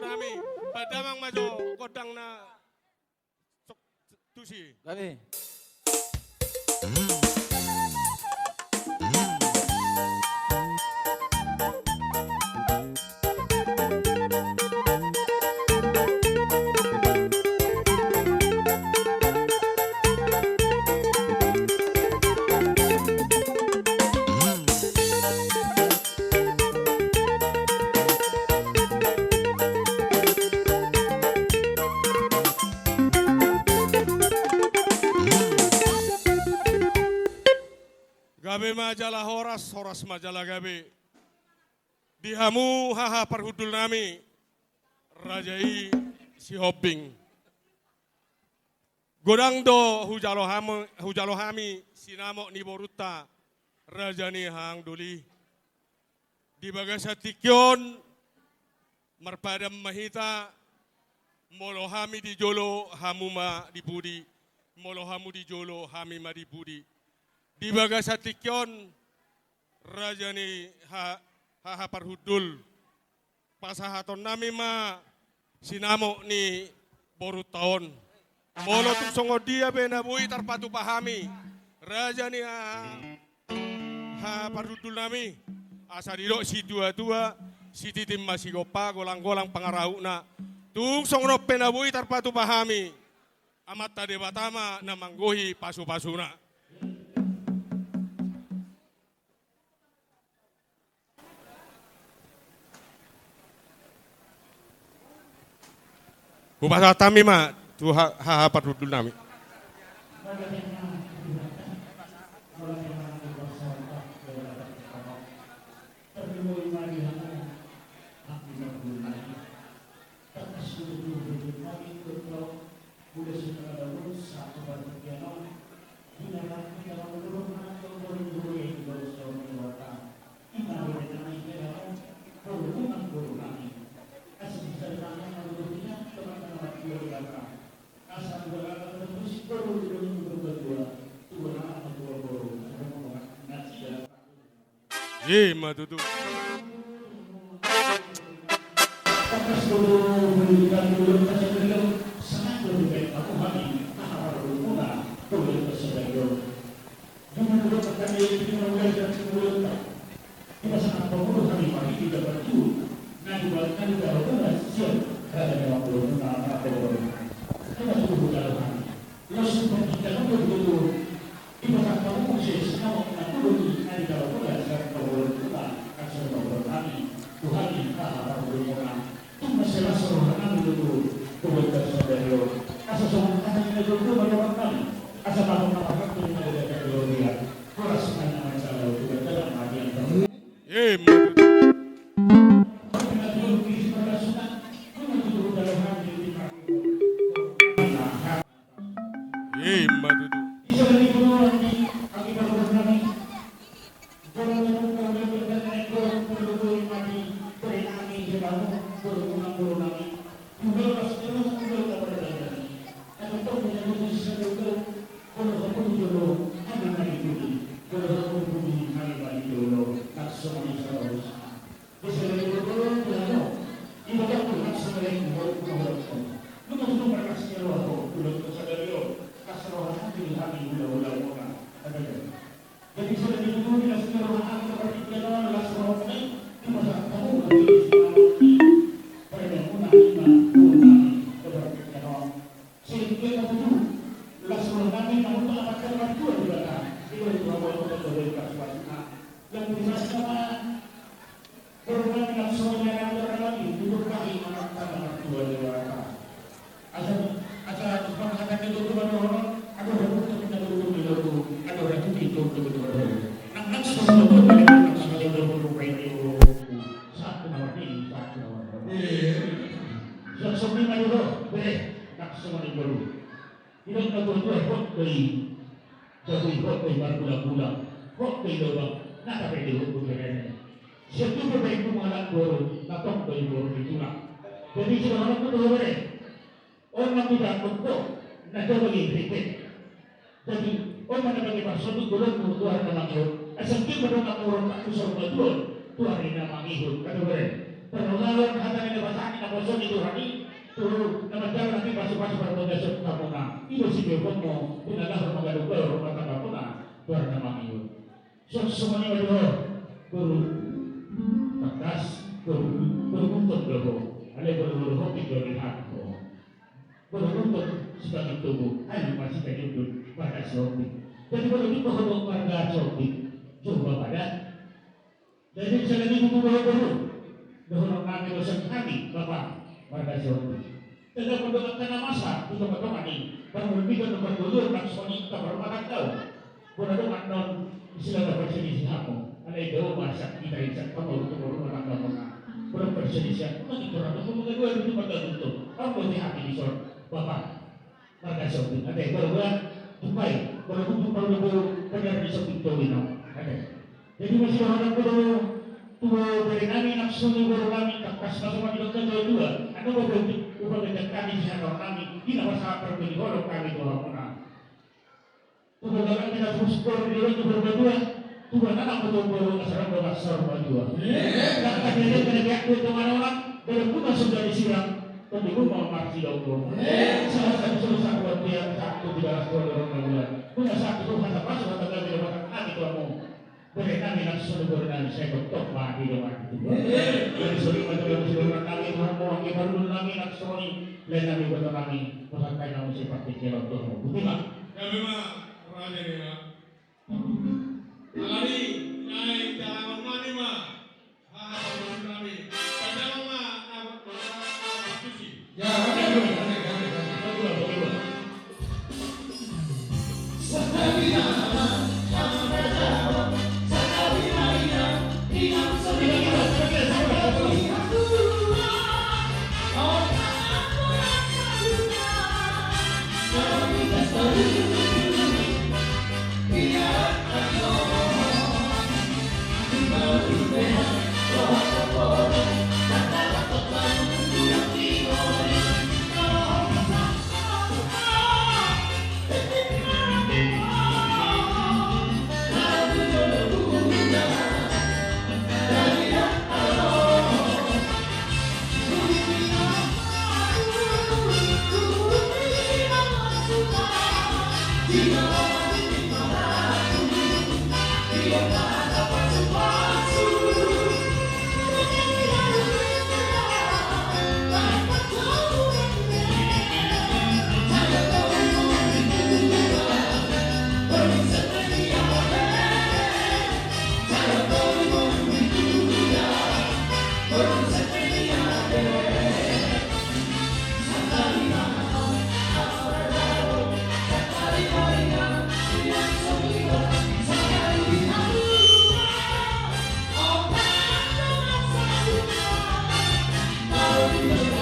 nami padamang majo kodang na sok tusi. Gabi. Gabe majalah horas majalah gabe. Dihamu haha parhudul nami, rajai si hopping. Godang do hujalo hami sinamo ni boruta, rajani hang duli. Di bagasa tikyon, marpadam mahita, molohami di jolo hamuma di budi, molohamu di jolo hamima di budi. Di bagasa tikyon, rajani haha parhudul, pasahaton nami ma sinamo ni borut tahun. Molo tung songo dia benabui tarpatu pahami, rajani haha parhudul nami, asadiro si tua si titim masih gopa golang-golang pangarauna, tung songo penabui tarpatu pahami, amat tade batama namanggohi pasu-pasuna. Kubasa tami ma tu haha parhudul nami. Ye madudu. Ye madudu. Ye madudu. Jadi sudah orang itu boleh. Orang tidak untuk nanti bagi berikut. Jadi orang yang bagi maksud itu dulu Tuhan mengatur. Asal kita mendengar orang tak usah betul Tuhan ini mengatur. Kata boleh. Terlalu hati ini bahasa kita bosan itu tuh nama jalan nanti masuk-masuk pada dasar kapuna itu si bekomo pindah rumah gaduh rumah tangga puna luar nama itu semuanya berdua guru kertas guru untuk dulu ada guru hobi dari aku guru untuk sebagai tubuh ada masih kayak itu pada sopi jadi guru itu kalau pada sopi coba pada jadi misalnya ini buku guru dahulu kami dosen kami bapak pada sopi tidak mendoakan masa untuk berdoa ini baru lebih ke tempat dulu langsung kita bermakan tahu guru non istilah bersedih aku ada itu masa kita bisa kamu untuk berumah tangga belum bersedih lagi kurang aku mengadua itu pada untuk kamu di hati di sor bapak marga sopi ada baru tupai baru perlu benar di sopi itu ada jadi masih orang perlu tuh dari kami nafsu ni baru kami kas masuk lagi dokter dua atau baru ubah kerja kami siapa kami tidak masalah perlu digolong kami doa pernah tuh kalau kita terus berdua itu berdua Tuhan anak betul-betul asal berasal berdua. Karena kejadian kena pihak orang dalam pun sudah disiram, tapi pun mau marci dong. Salah satu susah buat dia satu tidak sekolah orang bulan. Punya satu Tuhan apa sudah terjadi di belakang kami kamu. Boleh kami langsung berdan saya betul mati dengan itu. Dari suri macam sudah kami Tuhan mau kami baru kami langsung ini lain kami betul kami Tuhan kami seperti kira Tuhan. Betul. Ya memang raja ya. Alari, naik jalan mana mah? Baru kami. Padahal mah apa suci? Ya, Oh,